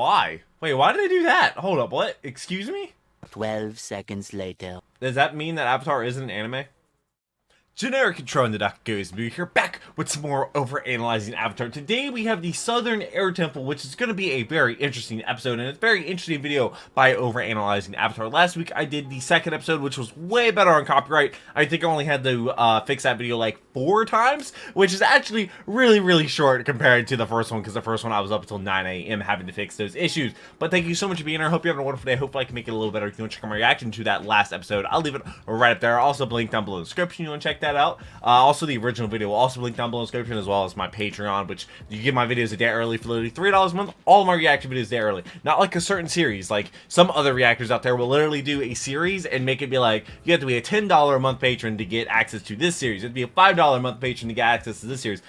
Why? Wait, why did they do that? Hold up, what? Excuse me? 12 seconds later. Does that mean that Avatar isn't an anime? Generic Control in the Doc Goes Boo here, back with some more Overanalyzing Avatar. Today we have the Southern Air Temple, which is going to be a very interesting episode, and it's a very interesting video by Overanalyzing Avatar. Last week I did the second episode, which was way better on copyright. I think I only had to fix that video like 4 times, which is actually really short compared to the first one, because the first one I was up until 9 AM having to fix those issues. But thank you so much for being here. I hope you have a wonderful day. Hopefully I can make it a little better. If you want to check out my reaction to that last episode, I'll leave it right up there. Also, link down below in the description. You want to check that out. Also, the original video will also link down below in the description, as well as my Patreon, which you get my videos a day early for literally $3 a month. All of my reaction videos a day early. Not like a certain series. Like some other reactors out there will literally do a series and make it be like, you have to be a $10 a month patron to get access to this series. You have to be a $5 a month patron to get access to this series.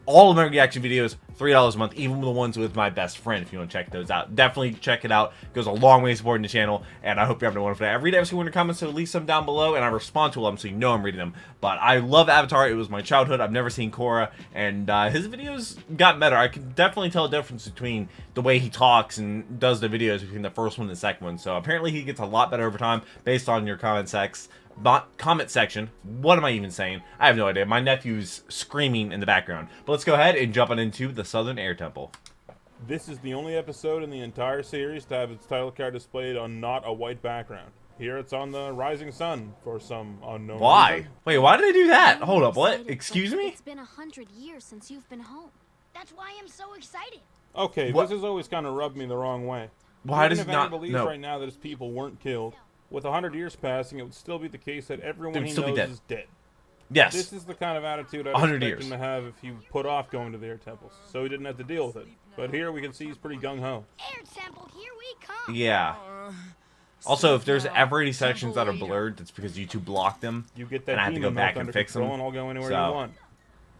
All of my reaction videos, $3 a month, even the ones with my best friend, if you want to check those out. Definitely check it out. It goes a long way supporting the channel, and I hope you're having a wonderful day. I read every single one of your comments, so leave some down below, and I respond to them, so you know I'm reading them. But I love Avatar. It was my childhood. I've never seen Korra, and his videos got better. I can definitely tell a difference between the way he talks and does the videos between the first one and the second one. So apparently he gets a lot better over time based on your comment section. What am I even saying? I have no idea. My nephew's screaming in the background. But let's go ahead and jump on into the Southern Air Temple. This is the only episode in the entire series to have its title card displayed on not a white background. Here it's on the rising sun for some unknown Why? reason. Wait, why did they do that? Hold up, what? Excuse me? It's been 100 years since you've been home. That's why I'm so excited. Okay, What? this has always kind of rubbed me the wrong way. Why Even does if it not? anyone believes No. right now that his people weren't killed, with 100 years passing, it would still be the case that everyone he still be knows dead. is dead. Yes. This is the kind of attitude I'd 100 expect years. him to have if he put off going to the air temples, so he didn't have to deal with it. But here we can see he's pretty gung-ho. Air temple, here we come. Yeah. Also, if there's ever any sections that are blurred, that's because YouTube blocked them. You get that And I have to demon go back mouth and under fix control them. and I'll go anywhere So- you want.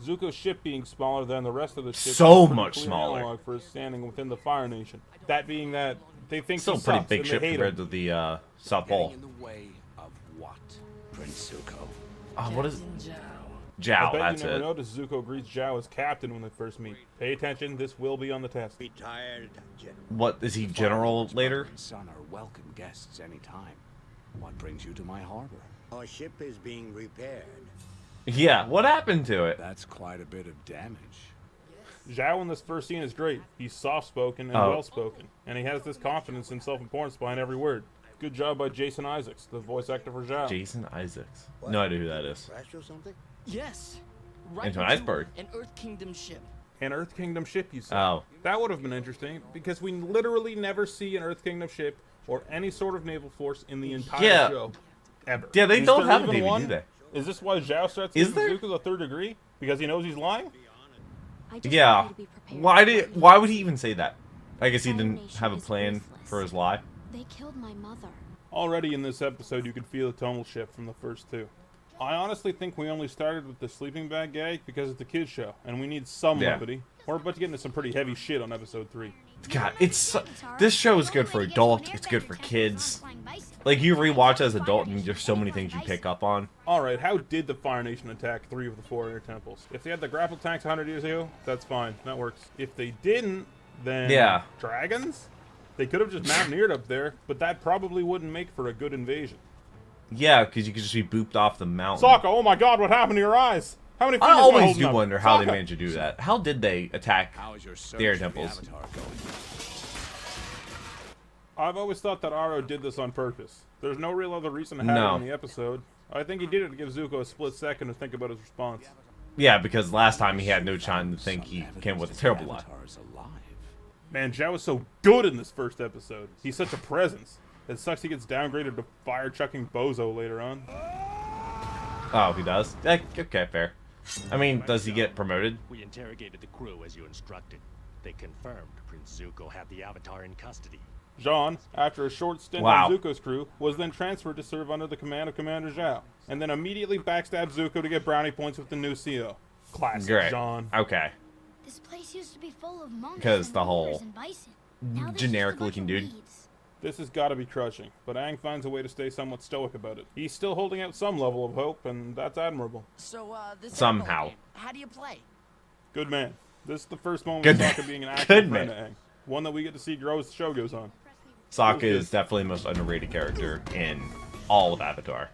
Zuko's ship being smaller than the rest of the ship So is a pretty much clear smaller. analog for his standing within the Fire Nation. That being that they think Still a he pretty sucks big and ship they hate compared him. to the South Pole. In the way of what, Prince Zuko? Oh, what is I Zhao? bet That's you never it. noticed Zuko greets Zhao as captain when they first meet. Pay attention, this will be on the test. Retired general. What is he? General Father's later? mother and son are welcome guests anytime. What brings you to my harbor? Our ship is being repaired. Yeah. What happened to it? That's quite a bit of damage. Zhao in this first scene is great. He's soft-spoken and Oh. well-spoken, and he has this confidence and self-importance behind every word. Good job by Jason Isaacs, the voice actor for Zhao. Jason Isaacs. No idea who that is. Crash or something? Yes. Right Into an iceberg. An Earth Kingdom ship. An Earth Kingdom ship, you said. Oh. That would have been interesting, because we literally never see an Earth Kingdom ship or any sort of naval force in the entire Yeah. show. Ever. Yeah, they Is don't there have a even Navy, one? do they? Is this why Zhao starts Is giving there? Zuko the third degree? Because he knows he's lying? I just Yeah. want you to be prepared Why for did? what Why you would he even say that? I guess he Fire didn't Nation have a is plan ruthless. for his lie. They killed my mother. Already in this episode, you could feel the tonal shift from the first two. I honestly think we only started with the sleeping bag gag because it's a kid's show, and we need some Yeah. levity. We're about to get into some pretty heavy shit on episode 3. God, this show is good for adults. It's good for kids. Like you rewatch as an adult, and there's so many things you pick up on. Alright, how did the Fire Nation attack 3 of the 4 air temples? If they had the grapple tanks 100 years ago, that's fine. That works. If they didn't, then... Yeah. Dragons? They could have just mountaineered up there, but that probably wouldn't make for a good invasion. Yeah, because you could just be booped off the mountain. Sokka, oh my god, what happened to your eyes? How many fingers I am always holding do up? wonder how they Sokka! managed to do that. How did they attack How is your search the air for the temples? Avatar going? I've always thought that Aro did this on purpose. There's no real other reason to have No. it in the episode. I think he did it to give Zuko a split second to think about his response. Yeah, because last time he had no time to think he Some came up with a evidence terrible the lie. Avatar is alive. Man, Zhao is so good in this first episode. He's such a presence. It sucks he gets downgraded to fire-chucking bozo later on. Oh, he does? Okay, fair. I mean, does he get promoted? We interrogated the crew as you instructed. They confirmed Prince Zuko had the Avatar in custody. Jean, after a short stint Wow. on Zuko's crew, was then transferred to serve under the command of Commander Zhao, and then immediately backstabbed Zuko to get brownie points with the new CO. Classic Great. Jean. Okay. This place used to be full of monks 'Cause and the warriors whole and bison. Now there's just a generic bunch looking of dude. weeds. This has got to be crushing, but Aang finds a way to stay somewhat stoic about it. He's still holding out some level of hope, and that's admirable. So, this Somehow. Emerald game, how do you play? Good man. This is the first moment Good we man. Sokka being an actual Good friend man. to Aang. One that we get to see grow as the show goes on. Sokka is definitely the most underrated character in all of Avatar.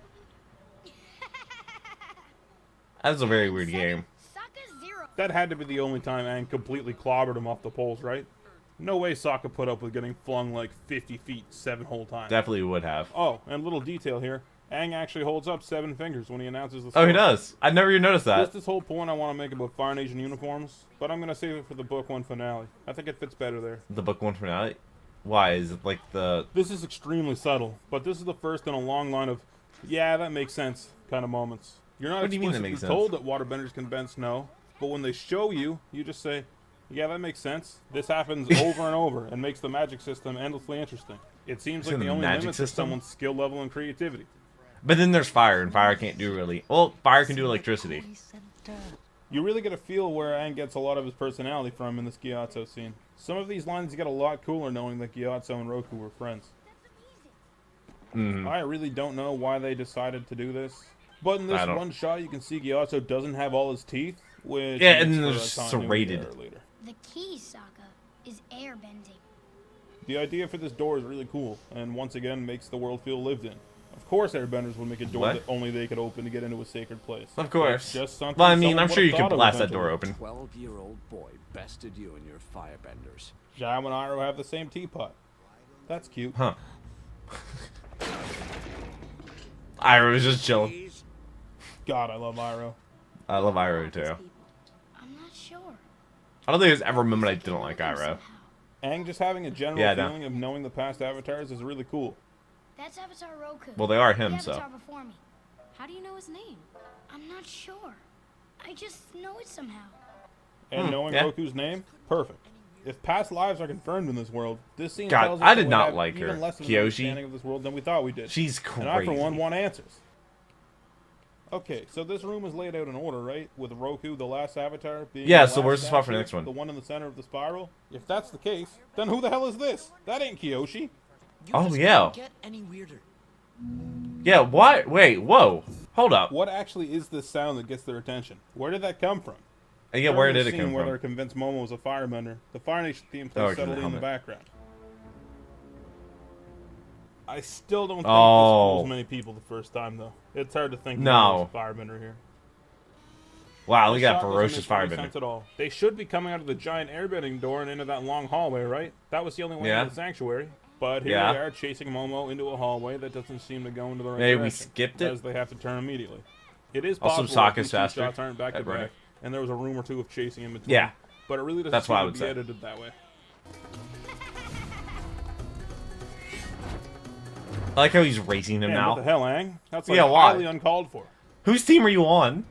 That's a very weird game. Sokka's 0. That had to be the only time Aang completely clobbered him off the poles, right? No way Sokka put up with getting flung like 50 feet 7 whole times. Definitely would have. Oh, and a little detail here. Aang actually holds up 7 fingers when he announces the Oh, score. he does. I never even noticed that. There's this whole point I want to make about Fire Nation uniforms, but I'm going to save it for the book 1 finale. I think it fits better there. The book 1 finale? Why? Is it like the... This is extremely subtle, but this is the first in a long line of, yeah, that makes sense kind of moments. You're not What do you mean that explicitly makes sense? told that waterbenders can bend snow, but when they show you, you just say, yeah, that makes sense. This happens over and over and makes the magic system endlessly interesting. It seems like in the the only magic limit to system? someone's skill level and creativity. But then there's fire, and fire can't do really... Well, fire can do electricity. You really get a feel where Aang gets a lot of his personality from in this Gyatso scene. Some of these lines get a lot cooler knowing that Gyatso and Roku were friends. I really don't know why they decided to do this. But in this I don't- one shot, you can see Gyatso doesn't have all his teeth, which Yeah, and makes they're for a continuity serrated. error later. The key, Sokka, is airbending. The idea for this door is really cool, and once again makes the world feel lived in. Of course, airbenders would make a door What? that only they could open to get into a sacred place. Of course. That's just something Well, I mean, someone I'm would sure have you could thought of blast that door eventually. open. 12-year-old boy bested you and your firebenders. Zhao and Iroh have the same teapot. That's cute. Huh. Iroh was just chilling. Please? God, I love Iroh. I love Iroh, too. I'm not sure. I don't think there's ever a moment I didn't like Iroh. Aang just having a general Yeah, I know. feeling of knowing the past avatars is really cool. That's Avatar Roku. Well, they are the him, so... Avatar before me. How do you know his name? I'm not sure. I just know it somehow. And knowing yeah. Roku's name, perfect. If past lives are confirmed in this world, this scene God, tells us I that did we not have like even her. less of an Kyoshi. understanding of this world than we thought we did. She's crazy. And I, for one, want answers. Okay, so this room is laid out in order, right? With Roku, the last avatar, being Yeah, the so last where's the spot for the statue, next one? The one in the center of the spiral? If that's the case, then who the hell is this? That ain't Kyoshi. You Oh, just yeah. can't get any weirder. Yeah, what? Wait, whoa. Hold up. What actually is this sound that gets their attention? Where did that come from? Yeah, where During did the it scene come where from? they're convinced Momo was a firebender, the Fire Nation theme Oh, plays 'cause of the subtly in the helmet. background. I still don't think Oh. this fools many people the first time, though. It's hard to think No. Momo was a firebender here. Wow, look The at that shot doesn't ferocious make any sense firebender. at all. They should be coming out of the giant airbending door and into that long hallway, right? That was the only way Yeah. into the sanctuary. But here Yeah. they are chasing Momo into a hallway that doesn't seem to go into the right Maybe we direction. skipped it? As they have to turn immediately. It is Also, possible that Sokka's these two faster shots aren't back to at running. back, and there was a room or two of chasing in between. Yeah. But it really doesn't That's seem what I to would be say. edited that way. I like how he's racing him Man, what the now. hell, Aang? That's like Yeah, why? highly uncalled for. Whose team are you on?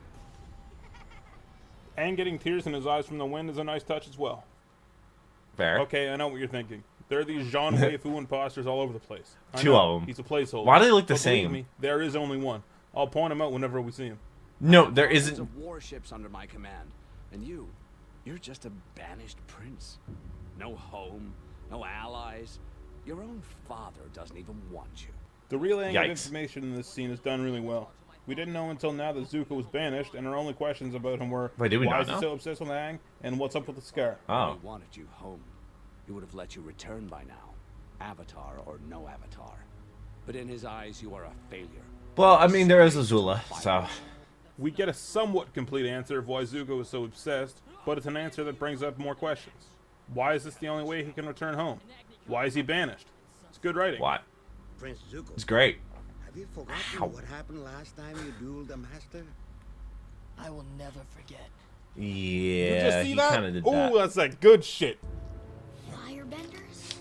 Aang getting tears in his eyes from the wind is a nice touch as well. Fair. Okay, I know what you're thinking. There are these Jean Weifu imposters all over the place. I Two know, of 'em. He's a placeholder. Why do they look the But believe same? Me, there is only one. I'll point him out whenever we see him. No, there Thousands isn't. of warships under my command, and you're just a banished prince. No home, no allies. Your own father doesn't even want you. The relaying of Yikes. information in this scene is done really well. We didn't know until now that Zuko was banished, and our only questions about him were, Wait, did we why not is he know? so obsessed with Aang, and what's up with the scar? Oh. He wanted you home. He would have let you return by now, avatar or no avatar. But in his eyes, you are a failure. Well, I mean, there is Azula, so... We get a somewhat complete answer of why Zuko is so obsessed, but it's an answer that brings up more questions. Why is this the only way he can return home? Why is he banished? It's good writing. What? Prince Zuko, It's great. have you forgotten Ow. what happened last time you dueled the master? I will never forget. You Yeah, just see he that? kind of did Ooh, that. that's that good shit. Firebenders?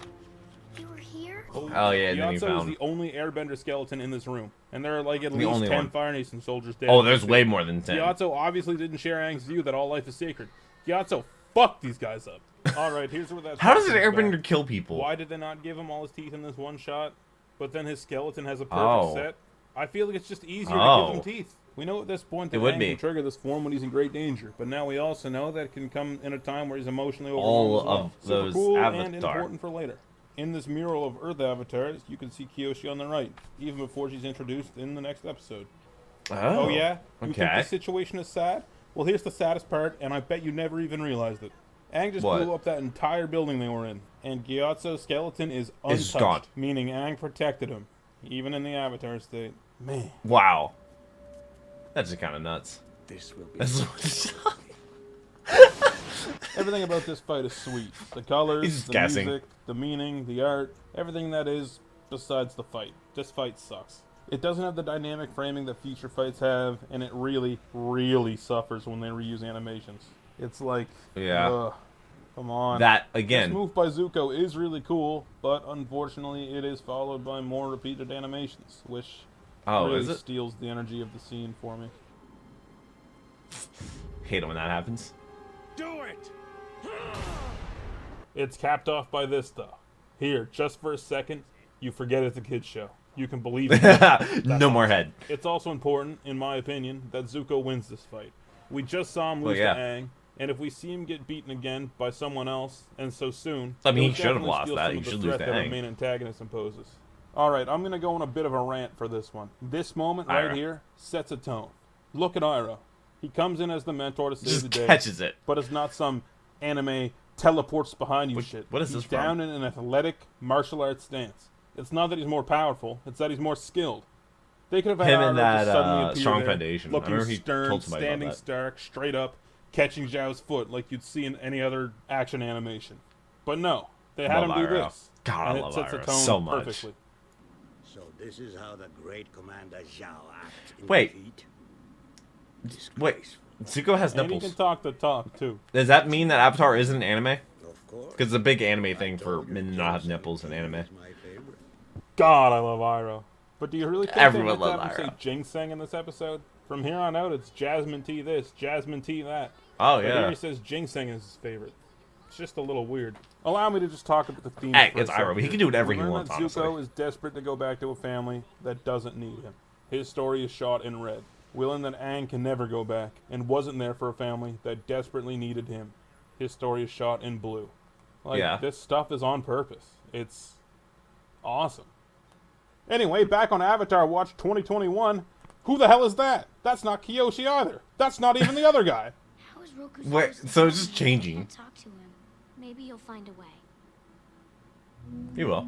You were here? Oh, yeah, and then he Gyatso is found... the only airbender skeleton in this room, and there are like at The least only 10 one. Fire Nation soldiers dead. Oh, there's way more than 10. Gyatso obviously didn't share Aang's view that all life is sacred. Gyatso fucked these guys up. Alright, here's where that How does an comes back. airbender kill people? Why did they not give him all his teeth in this one shot, but then his skeleton has a perfect Oh. set? I feel like it's just easier to Oh. give him teeth. We know at this point that It would Aang be. can trigger this form when he's in great danger, but now we also know that it can come in a time where he's emotionally All overwhelmed as well. of Super those cool and Avatar. important for later. In this mural of Earth avatars, you can see Kyoshi on the right, even before she's introduced in the next episode. Oh, Oh yeah? You think okay. the situation is sad? Well, here's the saddest part, and I bet you never even realized it. Aang just What? blew up that entire building they were in, and Gyatso's skeleton is It's untouched, gone. meaning Aang protected him, even in the Avatar state. Man. Wow. That's just kind of nuts. This will be. That's Everything about this fight is sweet. The colors, He's just the guessing. music, the meaning, the art, everything that is besides the fight. This fight sucks. It doesn't have the dynamic framing that feature fights have, and it really, really suffers when they reuse animations. It's like, Yeah. ugh, come on. that This again. move by Zuko is really cool, but unfortunately it is followed by more repeated animations, which Oh, really is it? steals the energy of the scene for me. Hate it when that happens. Do it! It's capped off by this, though. Here, just for a second, you forget it's a kid's show. You can believe it. No more head. It's also important, in my opinion, that Zuko wins this fight. We just saw him Well, lose yeah. to Aang, and if we see him get beaten again by someone else, and so soon, I mean, it he would should have definitely lost steal that. some He of the should lose threat to that our Aang. main antagonist imposes. Alright, I'm gonna go on a bit of a rant for this one. This moment right Iroh. here sets a tone. Look at Iroh. He comes in as the mentor to save Just the day. catches it. But it's not some anime teleports behind you shit. what is He's this from? down in an athletic martial arts stance. It's not that he's more powerful, it's that he's more skilled. They could have had Him Iroh and just that, suddenly appear Strong there, Foundation. I looking remember he stern, told somebody about standing that. stark, straight up, catching Zhao's foot like you'd see in any other action animation. But no, they had him Love do Iroh. this. God, I and love it sets a Iroh tone so much. perfectly. So this is how the great Commander Zhao acts in Wait. defeat? Wait, Zuko has And he nipples. can talk the talk, too. Does that mean that Avatar isn't an anime? Of course. Because it's a big anime thing I for told you men to not have Jason nipples in anime. is my favorite. God, I love Iroh. But do you really think Everyone they meant to loves have him Iroh. say ginseng in this episode? From here on out, it's Jasmine tea this, Jasmine tea that. Oh, But here yeah. he says ginseng is his favorite. It's just a little weird. Allow me to just talk about the theme. Hey, for a it's Iroh. second He here. can do whatever We he learn wants, that honestly. Zuko is desperate to go back to a family that doesn't need him. His story is shot in red. We learn that Aang can never go back and wasn't there for a family that desperately needed him. His story is shot in blue. Like, Yeah. this stuff is on purpose. It's awesome. Anyway, back on Avatar Watch 2021. Who the hell is that? That's not Kyoshi either. That's not even the other guy. How is Roku Wait, supposed to so it's know just if I changing. can't talk to him? Maybe you'll find a way. You will.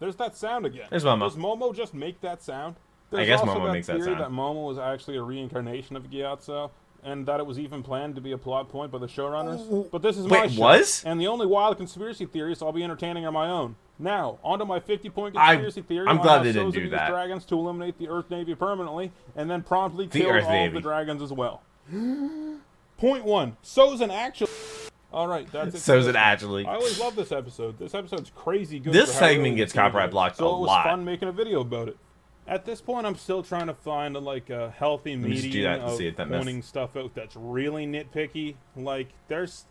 There's that sound again. There's Momo. Does Momo just make that sound? There's guess also Momo that makes that theory sound. that Momo was actually a reincarnation of Gyatso, and that it was even planned to be a plot point by the showrunners. But this is my Wait, show, was? and the only wild conspiracy theories I'll be entertaining are my own. Now, onto my 50-point I- conspiracy theory. I'm on glad how they didn't Soza do used that. dragons to eliminate the Earth Navy permanently, and then promptly The killed Earth all of Navy. the dragons as well. Point 1. Sozin actually... Alright, that's it. So for is this it one. actually? I always love this episode. This episode's crazy good. This for how segment early gets the season copyright is. blocked so a it was lot. fun making a video about it. At this point, I'm still trying to find a healthy me just do medium that to of see if that mess- pointing stuff out that's really nitpicky. Like,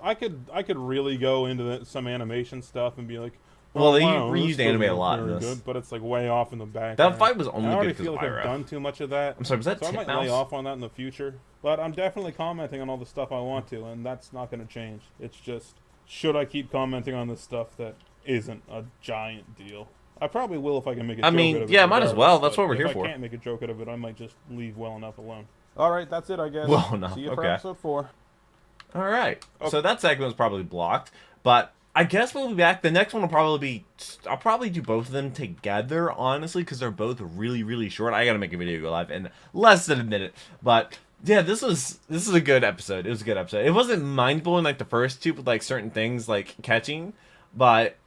I could really go into some animation stuff and be like, Well, they wow, this reused anime a doesn't lot look in very this. good, but it's like way off in the back. That fight was only I already good because feel of like I've Iroh. done too much of that. I'm sorry, was that So I might lay Titmouse? off on that in the future. But I'm definitely commenting on all the stuff I want to, and that's not going to change. It's just, should I keep commenting on this stuff that isn't a giant deal? I probably will if I can make a I joke mean, out of it. yeah, might as well. regardless, That's but what we're here if for. I can't make a joke out of it, I might just leave well enough alone. All right, that's it, I guess. Well enough, See you for okay. episode 4. All right. Okay. So that segment was probably blocked, but I guess we'll be back. The next one will probably be. I'll probably do both of them together, honestly, because they're both really, really short. I gotta make a video go live in less than a minute, but yeah, this is a good episode. It was a good episode. It wasn't mind blowing like the first two, with like certain things like catching, but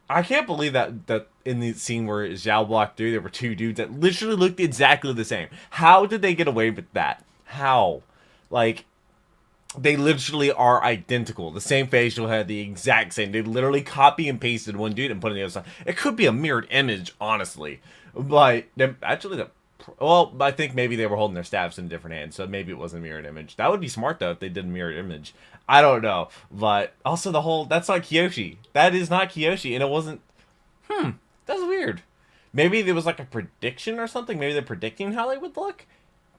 I can't believe that in the scene where Zhao blocked through, there were two dudes that literally looked exactly the same. How did they get away with that? How? Like, they literally are identical. The same facial hair, the exact same. They literally copy and pasted one dude and put it on the other side. It could be a mirrored image, honestly. But well, I think maybe they were holding their staffs in different hands, so maybe it wasn't a mirrored image. That would be smart, though, if they did a mirrored image. I don't know. But also that's not Kyoshi. That is not Kyoshi, and it wasn't... That's weird. Maybe there was like a prediction or something. Maybe they're predicting how they would look.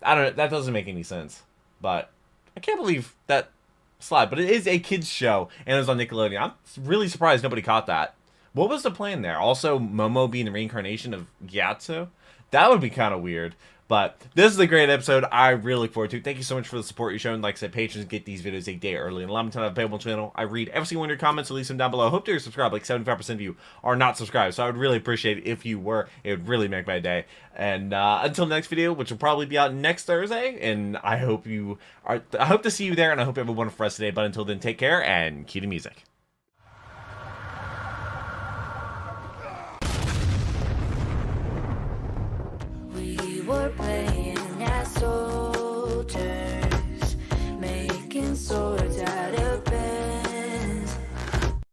I don't know. That doesn't make any sense. But I can't believe that slide. But it is a kids show, and it was on Nickelodeon. I'm really surprised nobody caught that. What was the plan there? Also, Momo being the reincarnation of Gyatso? That would be kind of weird. But this is a great episode. I really look forward to it. Thank you so much for the support you've shown. Like I said, patrons get these videos a day early and 11 times on the payable channel. I read every single one of your comments, so leave them down below. I hope you're subscribed. Like 75% of you are not subscribed, so I would really appreciate it if you were. It would really make my day. And until the next video, which will probably be out next Thursday, and I hope to see you there, and I hope you have a wonderful rest of the day. But until then, take care and cue the music.